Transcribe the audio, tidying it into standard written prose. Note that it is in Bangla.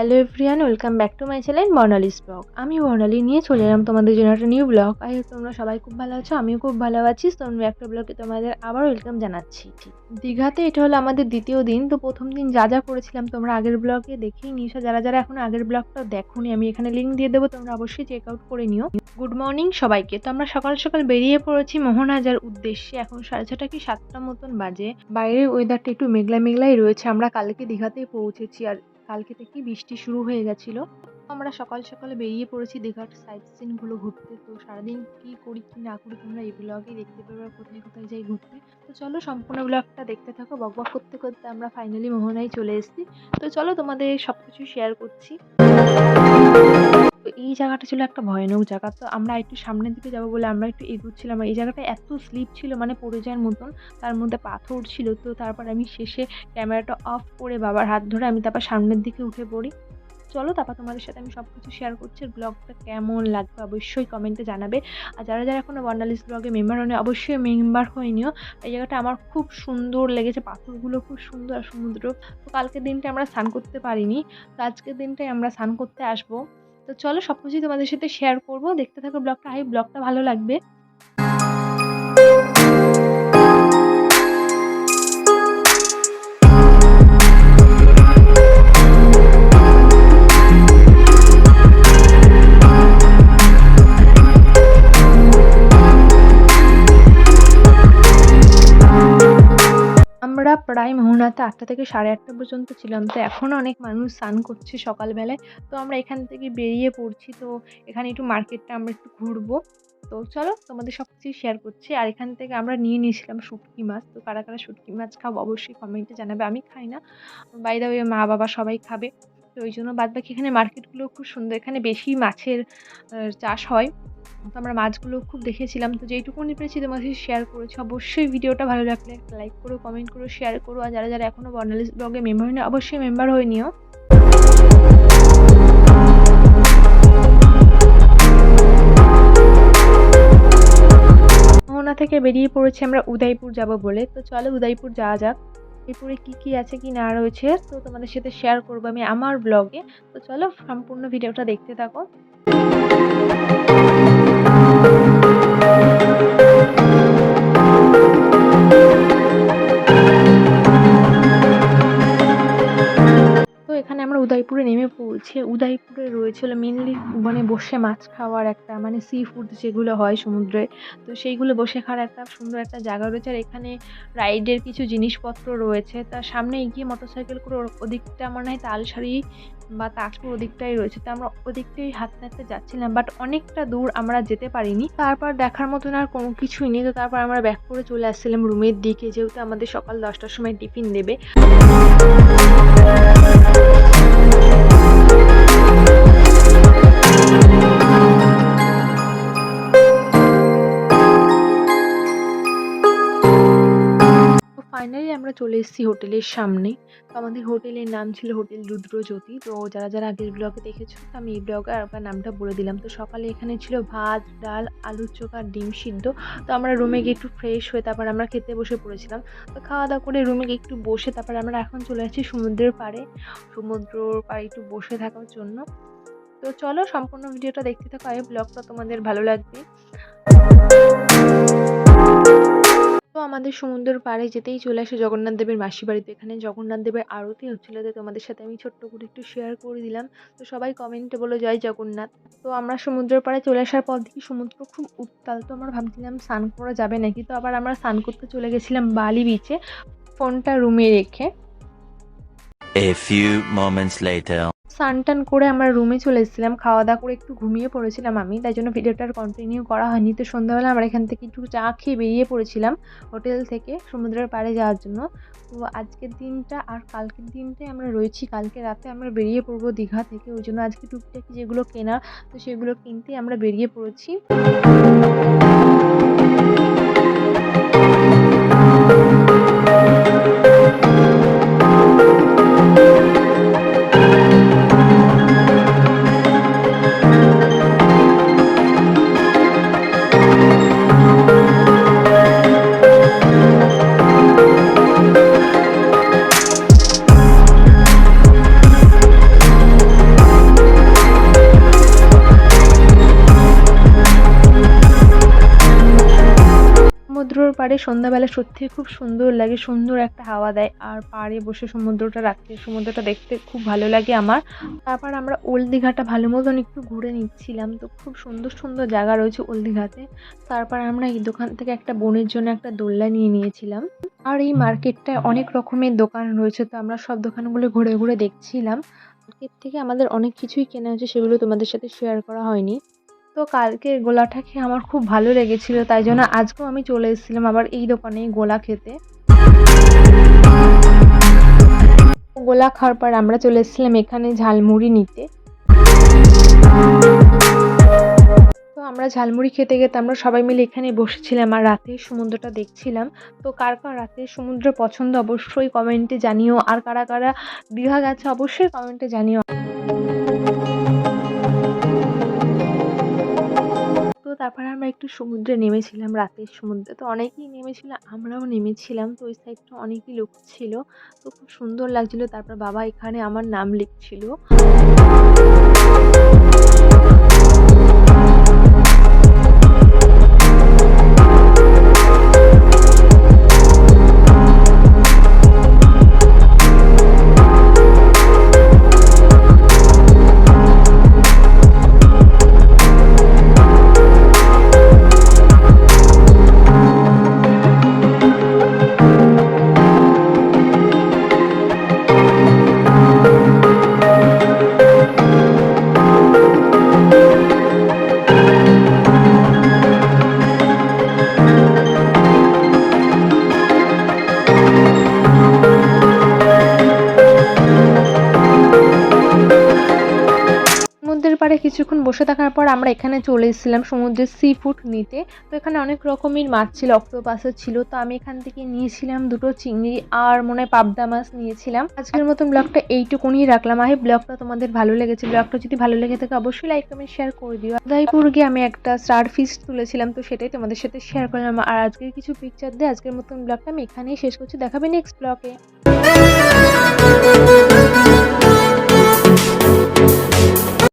Hello everyone, welcome back to my channel Barnali's blog. আমি বর্ণালী নিয়ে চলে এলাম তোমাদের জন্য একটা নিউ ব্লগ। আই হোপ তোমরা সবাই খুব ভালো আছো, আমিও খুব ভালো আছি। তো আমি একটা ব্লগে তোমাদের আবার ওয়েলকাম জানাচ্ছি। দীঘাতে এটা হলো আমাদের দ্বিতীয় দিন। তো প্রথম দিন যা যা করেছিলাম তোমরা আগের ব্লগে দেখেই নিয়েছো। যারা যারা এখন আগের ব্লগটা দেখোনি, আমি এখানে লিঙ্ক দিয়ে দেবো, তোমরা অবশ্যই চেক আউট করে নিও। গুড মর্নিং সবাইকে। তো আমরা সকাল সকাল বেরিয়ে পড়েছি মোহনাজার উদ্দেশ্যে। এখন 6:30 কি 7টা মতন বাজে। বাইরের ওয়েদারটা একটু মেঘলা মেঘলাই রয়েছে। আমরা কালকে দীঘাতেই পৌঁছেছি, আর কালকে থেকেই বৃষ্টি শুরু হয়ে গেছিল। আমরা সকাল সকালে বেরিয়ে পড়েছি দীঘার সাইট সিন গুলো ঘুরতে। তো সারাদিন কি করি কি না করি তোমরা এই ব্লগে দেখতে পাবে, কোথায় কোথায় যাই ঘুরতে। তো চলো সম্পূর্ণ ব্লগটা দেখতে থাকো। বকবক করতে করতে আমরা ফাইনালি মোহনায় চলে এসেছি। তো চলো তোমাদের সবকিছু শেয়ার করছি। তো এই জায়গাটা ছিল একটা ভয়ানক জায়গা। তো আমরা একটু সামনের দিকে যাবো বলে আমরা একটু এগোচ্ছিলাম। এই জায়গাটা এত স্লিপ ছিল, মানে পড়ে যাওয়ার মতন। তার মধ্যে পাথর ছিল। তো তারপর আমি শেষে ক্যামেরাটা অফ করে বাবার হাত ধরে আমি তারপর সামনের দিকে উঠে পড়ি। চলো তারপর তোমাদের সাথে আমি সবকিছু শেয়ার করছি। ব্লগটা কেমন লাগবে অবশ্যই কমেন্টে জানাবে। আর যারা যারা এখনো বর্ণালীস ব্লগে মেম্বার হয়নি অবশ্যই মেম্বার হয়ে নিও। এই জায়গাটা আমার খুব সুন্দর লেগেছে, পাথরগুলো খুব সুন্দর আর সমুদ্র। তো কালকের দিনটা আমরা স্নান করতে পারিনি, তো আজকের দিনটাই আমরা স্নান করতে আসবো। তো চলো সবকিছুই তোমাদের সাথে শেয়ার করবো, দেখতে থাকো ব্লগটা। ব্লগটা ভালো লাগবে। আমরা প্রায় মোহনাতে 8টা থেকে 8:30 পর্যন্ত ছিলাম। তো এখনও অনেক মানুষ স্নান করছে সকালবেলায়। তো আমরা এখান থেকে বেরিয়ে পড়ছি। তো এখানে একটু মার্কেটটা আমরা একটু ঘুরবো। তো চলো তোমাদের সব কিছু শেয়ার করছি। আর এখান থেকে আমরা নিয়ে নিয়েছিলাম শুটকি মাছ। তো কারা কারা শুটকি মাছ খাও অবশ্যই কমেন্টে জানাবে। আমি খাই না, বাই দ্য ওয়ে মা বাবা সবাই খাবে। তো ওই জন্য বাদ বাকি এখানে মার্কেটগুলো খুব সুন্দর। এখানে বেশি মাছের চাষ হয়। তো আমরা মাছগুলো খুব দেখেছিলাম। তো যেইটুকুনি পেরেছি তোমাদের সাথে শেয়ার করেছি। অবশ্যই ভিডিওটা ভালো লাগলে একটা লাইক করো, কমেন্ট করো, শেয়ার করো। আর যারা যারা এখনো বর্ণালীস ব্লগে মেম্বার হয়নি অবশ্যই মেম্বার হয়ে নিও। মোহনা থেকে বেরিয়ে পড়েছি আমরা উদয়পুর যাব বলে। তো চলো উদয়পুর যাওয়া যাক। উদয়পুরে কি কি আছে কি না রয়েছে তো তোমাদের সাথে শেয়ার করবো আমি আমার ব্লগে। তো চলো সম্পূর্ণ ভিডিওটা দেখতে থাকো। তো এখানে আমরা উদয়পুরে নেমে পড়ছি। উদয়পুরে রয়েছিল মেনলি মানে বসে মাছ খাওয়ার একটা, মানে সি ফুড যেগুলো হয় সমুদ্রে, তো সেইগুলো বসে খাওয়ার একটা সুন্দর একটা জায়গা রয়েছে। আর এখানে রাইডের কিছু জিনিসপত্র রয়েছে। তার সামনে এগিয়ে মোটরসাইকেল করে ওদিকটা মনে হয় তালসারি বা তাজপুর ওদিকটাই রয়েছে। তো আমরা ওদিকটাই হাঁটতে হাঁটতে যাচ্ছিলাম, বাট অনেকটা দূর আমরা যেতে পারিনি। তারপর দেখার মতন আর কোনো কিছুই নেই। তো তারপর আমরা ব্যাক করে চলে আসছিলাম রুমের দিকে, যেহেতু আমাদের সকাল 10টার সময় টিফিন দেবে। ফাইনালি আমরা চলে এসেছি হোটেলের সামনে। তো আমাদের হোটেলের নাম ছিল হোটেল রুদ্রজ্যোতি। তো যারা যারা আগের ব্লগে দেখেছো, তো আমি এই ব্লগে আবার নামটা বলে দিলাম। তো সকালে এখানে ছিল ভাত, ডাল, আলুর চোখা, ডিম সিদ্ধ। তো আমরা রুমে গিয়ে একটু ফ্রেশ হয়ে তারপর আমরা খেতে বসে পড়েছিলাম। তো খাওয়া দাওয়া করে রুমে গিয়ে একটু বসে তারপর আমরা এখন চলে আসছি সমুদ্রের পাড়ে। সমুদ্রর পাড়ে একটু বসে থাকার জন্য। তো চলো সম্পূর্ণ ভিডিওটা দেখতে থাকো। ব্লগটা তোমাদের ভালো লাগবে। তো আমাদের সমুদ্রের পাড়ে যেতেই চলে আসে জগন্নাথ দেবের মাসি বাড়িতে। এখানে জগন্নাথ দেবের আরতি হচ্ছিল, তো তোমাদের সাথে আমি ছোট্ট করে একটু শেয়ার করে দিলাম। তো সবাই কমেন্টে বলো জয় জগন্নাথ। তো আমরা সমুদ্রের পাড়ে চলে আসার পর দেখি সমুদ্র খুব উত্তাল। তো আমরা ভাবছিলাম স্নান করা যাবে নাকি। তো আবার আমরা স্নান করতে চলে গেছিলাম বালি বিচে, ফোনটা রুমে রেখে। A few moments later. স্নান টান করে আমরা রুমে চলে এসেছিলাম। খাওয়া দাওয়া করে একটু ঘুমিয়ে পড়েছিলাম আমি, তাই জন্য ভিডিওটা কন্টিনিউ করা হয়নি। তো সন্ধ্যাবেলা আমরা এখান থেকে একটু চা খেয়ে বেরিয়ে পড়েছিলাম হোটেল থেকে সমুদ্রের পাড়ে যাওয়ার জন্য। তো আজকের দিনটা আর কালকের দিনটাই আমরা রয়েছি। কালকে রাতে আমরা বেরিয়ে পড়বো দীঘা থেকে, ওই জন্য আজকে টুকটাকি যেগুলো কেনা তো সেগুলো কিনতেই আমরা বেরিয়ে পড়েছি। পাড়ে সন্ধ্যাবেলা সত্যিই খুব সুন্দর লাগে, সুন্দর একটা হাওয়া দেয়। আর পাড়ে বসে রাত্রের সমুদ্রটা দেখতে খুব ভালো লাগে আমার। তারপর আমরা ওল্ড দীঘাটা ভালো মতন একটু ঘুরে নিচ্ছিলাম। তো খুব সুন্দর, সুন্দর জায়গা রয়েছে ওল্ড দীঘাতে। তারপর আমরা এই দোকান থেকে একটা বোনের জন্য একটা দোলনা নিয়ে নিয়েছিলাম। আর এই মার্কেটটায় অনেক রকমের দোকান রয়েছে, তো আমরা সব দোকানগুলো ঘুরে, ঘুরে দেখছিলাম। মার্কেট থেকে আমাদের অনেক কিছুই কেনা হয়েছে, সেগুলো তোমাদের সাথে শেয়ার করা হয়নি। তো কালকের গোলাটা খেয়ে আমার খুব ভালো লেগেছিল, তাই জন্য আজকেও আমি চলে এসেছিলাম আবার এই দোকানেই গোলা খেতে। গোলা খাওয়ার পর আমরা চলে এসেছিলাম এখানে ঝালমুড়ি নিতে। তো আমরা ঝালমুড়ি খেতে খেতে আমরা সবাই মিলে এখানে বসেছিলাম আর রাতের সমুদ্রটা দেখছিলাম। তো কার কার রাতের সমুদ্র পছন্দ অবশ্যই কমেন্টে জানিও, আর কারা কারা দীঘা গেছে অবশ্যই কমেন্টে জানিও। তো তারপরে আমরা একটু সমুদ্রে নেমেছিলাম, রাতের সমুদ্রে তো অনেকেই নেমেছিল, আমরাও নেমেছিলাম। তো ওই সাইডটা অনেকই লোক ছিল, তো খুব সুন্দর লাগছিল। তারপর বাবা এখানে আমার নাম লিখছিল। সমুদ্রের পাড়ে কিছুক্ষণ বসে থাকার পর আমরা এখানে চলে এসেছিলাম সমুদ্রের সি ফুড নিতে। তো এখানে অনেক রকমের মাছ ছিল, অক্টোপাসও ছিল। তো আমি এখান থেকে নিয়েছিলাম 2টো চিংড়ি আর মনে হয় পাবদা মাছ নিয়েছিলাম। আজকের মতন ব্লগটা এইটুকুনি রাখলাম। আই ব্লগটা তোমাদের ভালো লেগেছে। ব্লগটা যদি ভালো লেগে থাকে অবশ্যই লাইক কমেন্ট শেয়ার করে দিও। উদয়পুর গিয়ে আমি একটা স্টার ফিস্ট তুলেছিলাম, তো সেটাই তোমাদের সাথে শেয়ার করলাম। আর আজকের কিছু পিকচার দিয়ে আজকের মতন ব্লগটা আমি এখানেই শেষ করছি। দেখাবে নেক্সট ব্লগে।